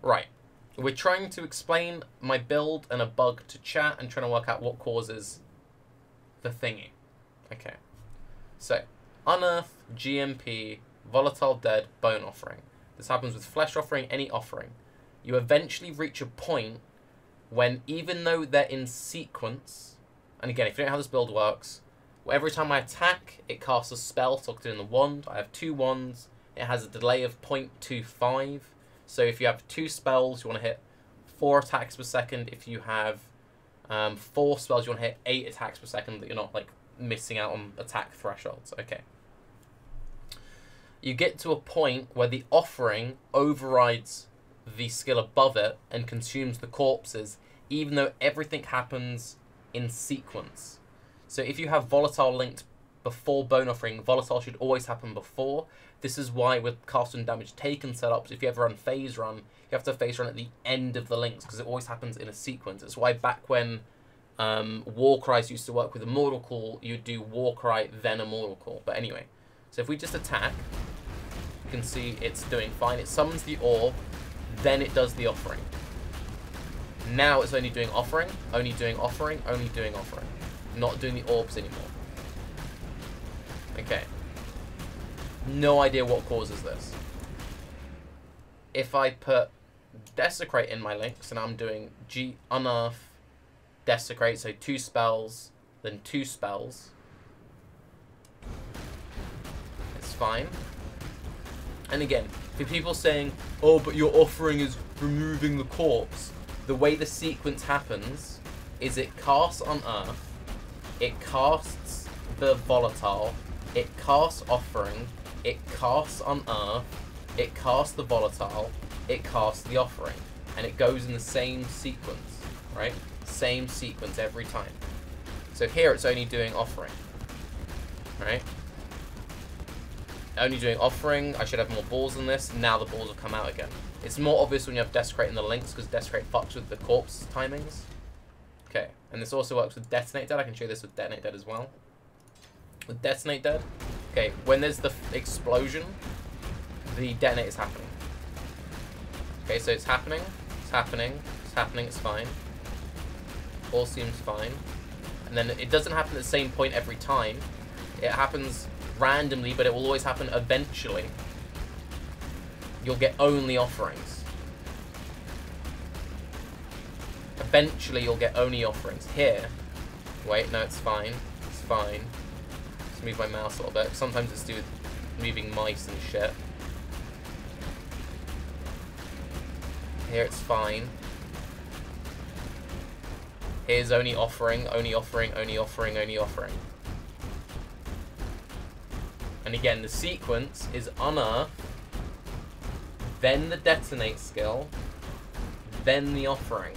Right. We're trying to explain my build and a bug to chat and trying to work out what causes the thingy. Okay. So, unearth, GMP, volatile dead, bone offering. This happens with flesh offering, any offering. You eventually reach a point when, even though they're in sequence, and again, if you don't know how this build works, well, every time I attack, it casts a spell, so I'll do in the wand. I have 2 wands. It has a delay of 0.25. So if you have 2 spells, you want to hit 4 attacks per second. If you have 4 spells, you want to hit 8 attacks per second, that you're not like missing out on attack thresholds. Okay. You get to a point where the offering overrides the skill above it and consumes the corpses, even though everything happens in sequence. So if you have volatile linked before bone offering, volatile should always happen before. This is why with cast and damage taken setups, if you ever run phase run, you have to phase run at the end of the links because it always happens in a sequence. It's why back when Warcries used to work with Immortal Call, you'd do Warcry then Immortal Call. But anyway, so if we just attack, you can see it's doing fine. It summons the orb, then it does the offering. Now it's only doing offering, only doing offering, only doing offering. Not doing the orbs anymore. Okay. No idea what causes this. If I put Desecrate in my links, and I'm doing Unearth, Desecrate, so 2 spells, then 2 spells. It's fine. And again, for people saying, oh, but your offering is removing the corpse, the way the sequence happens is it casts Unearth, it casts the volatile, it casts offering, it casts Unearth, it casts the volatile, it casts the offering, and it goes in the same sequence, right? Same sequence every time. So here it's only doing offering, right? Only doing offering. I should have more balls than this. Now the balls will come out again. It's more obvious when you have Desecrate in the links because Desecrate fucks with the corpse timings. Okay, and this also works with Detonate Dead. I can show you this with Detonate Dead as well. With Detonate Dead, okay, when there's the explosion, the detonate is happening. Okay, so it's happening, it's happening, it's happening, it's fine. All seems fine. And then it doesn't happen at the same point every time. It happens randomly, but it will always happen eventually. You'll get only offerings. Eventually you'll get only offerings. Here, wait, no, it's fine. It's fine. Let's move my mouse a little bit. Sometimes it's to do with moving mice and shit. Here it's fine. Here's only offering, only offering, only offering, only offering. And again, the sequence is Unearth, then the Detonate skill, then the offering.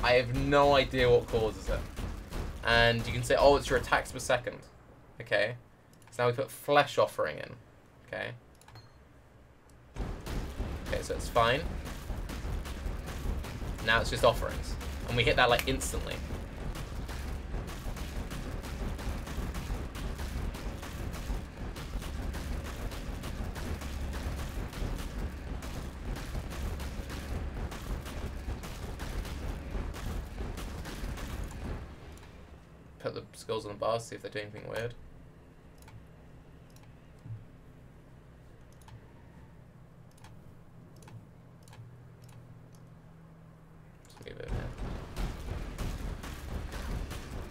I have no idea what causes it. And you can say, oh, it's your attacks per second. Okay. So now we put Flesh Offering in. Okay. Okay, so it's fine. Now it's just offerings. And we hit that like instantly. Put the skills on the bar, see if they do anything weird.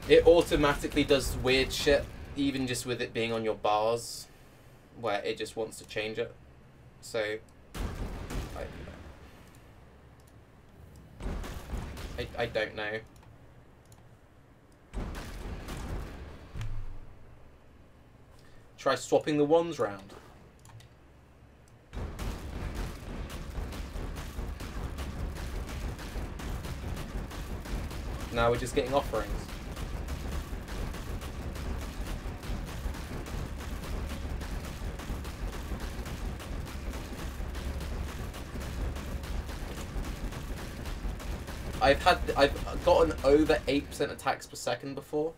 It automatically does weird shit, even just with it being on your bars, where it just wants to change it. So, I don't know. Try swapping the wands round. Now we're just getting offerings. I've gotten over 8% attacks per second before.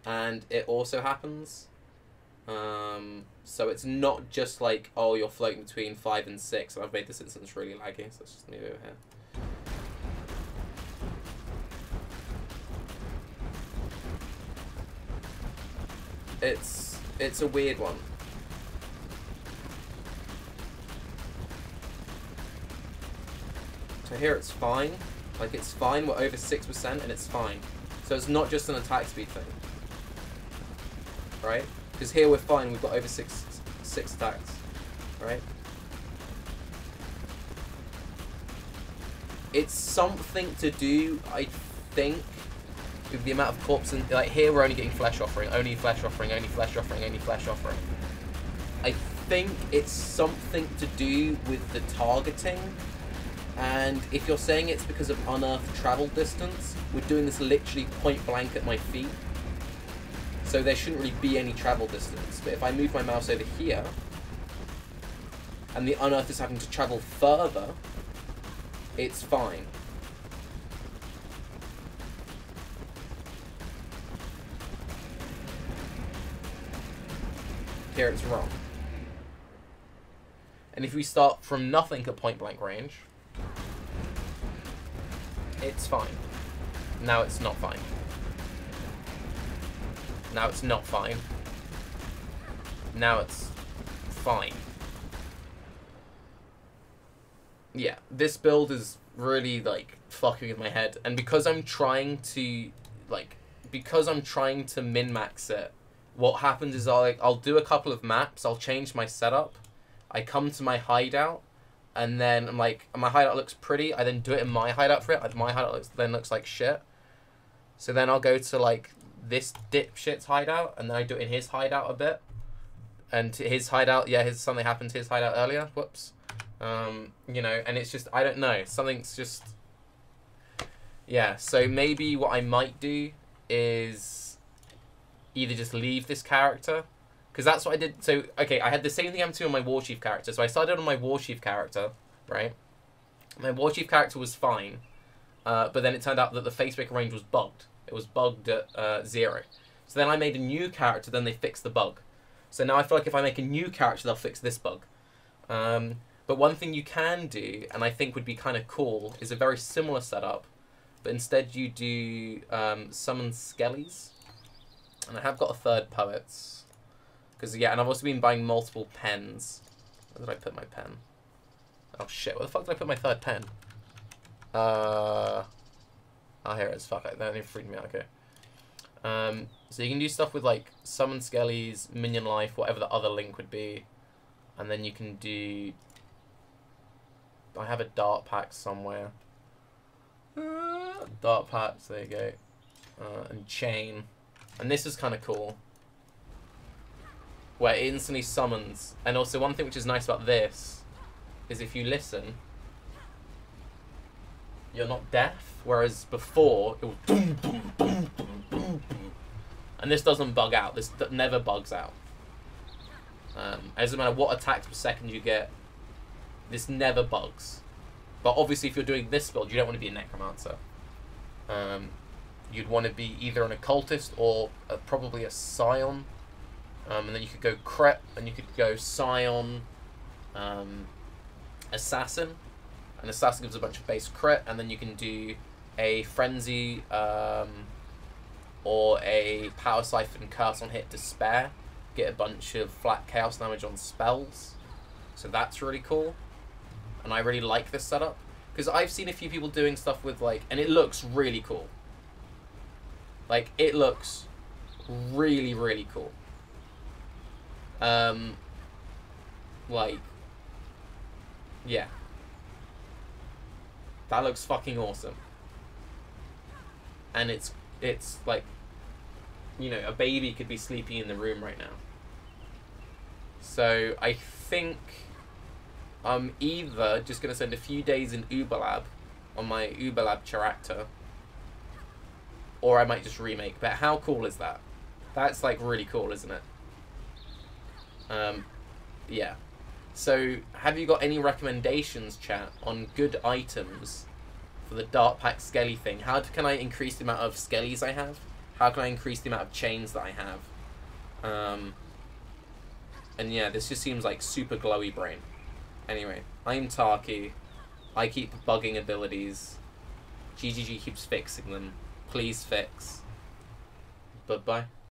and it also happens. So it's not just like, oh, you're floating between 5 and 6, and I've made this instance really laggy, so let's just move over here. It's a weird one. So here it's fine. Like, it's fine, we're over 6% and it's fine. So it's not just an attack speed thing. Right? Because here we're fine, we've got over six attacks. Right? It's something to do, I think, with the amount of corpses. Like, here we're only getting flesh offering, only flesh offering, only flesh offering, only flesh offering. I think it's something to do with the targeting. And if you're saying it's because of unearthed travel distance, we're doing this literally point blank at my feet. So there shouldn't really be any travel distance. But if I move my mouse over here, and the unearthed is having to travel further, it's fine. Here it's wrong. And if we start from nothing at point blank range, it's fine. Now it's not fine. Now it's not fine. Now it's fine. Yeah, this build is really, like, fucking with my head. And because I'm trying to, like, min-max it, what happens is I'll do a couple of maps, I'll change my setup, I come to my hideout, and then I'm like, my hideout looks pretty, I then do it in my hideout for it, my hideout then looks like shit. So then I'll go to, like, this dipshit's hideout, and then I do it in his hideout a bit. And to his hideout, yeah, something happened to his hideout earlier, whoops. You know, and it's just, I don't know, something's just, yeah, so maybe what I might do is either just leave this character, because that's what I did. So, okay, I had the same thing happen to on my Warchief character. So I started on my Warchief character, right? My Warchief character was fine, but then it turned out that the facebreaker range was bugged. It was bugged at 0. So then I made a new character, then they fixed the bug. So now I feel like if I make a new character, they'll fix this bug. But one thing you can do, and I think would be kind of cool, is a very similar setup, but instead you do summon skellies. And I have got a third poets. Because, yeah, and I've also been buying multiple pens. Where did I put my pen? Oh, shit. Where the fuck did I put my third pen? Oh, here it is. Fuck it. That freaked me out. Okay. So you can do stuff with, like, summon skellies, minion life, whatever the other link would be. And then you can do... I have a dart pack somewhere. Dart packs, there you go. And chain. And this is kind of cool. Where it instantly summons. And also one thing which is nice about this is if you listen, you're not deaf. Whereas before, it was boom, boom, boom, boom, boom, boom. And this doesn't bug out. This never bugs out. It doesn't matter what attacks per second you get. This never bugs. But obviously if you're doing this build, you don't want to be a necromancer. You'd want to be either an occultist or probably a scion. And then you could go Crep, and you could go Scion, Assassin. And Assassin gives a bunch of base crit, and then you can do a Frenzy or a Power Siphon Curse on hit to spare. Get a bunch of flat chaos damage on spells. So that's really cool. And I really like this setup. Because I've seen a few people doing stuff with, like, and it looks really cool. Like, it looks really, really cool. Like, yeah. That looks fucking awesome. And it's like, you know, a baby could be sleeping in the room right now. So I think I'm either just going to spend a few days in Uberlab on my Uberlab character, or I might just remake. But how cool is that? That's like really cool, isn't it? Yeah. So, have you got any recommendations, chat, on good items for the Dart Pack Skelly thing? How can I increase the amount of Skellies I have? How can I increase the amount of chains that I have? And yeah, this just seems like super glowy brain. Anyway, I'm Tarke. I keep bugging abilities. GGG keeps fixing them. Please fix. Bye-bye.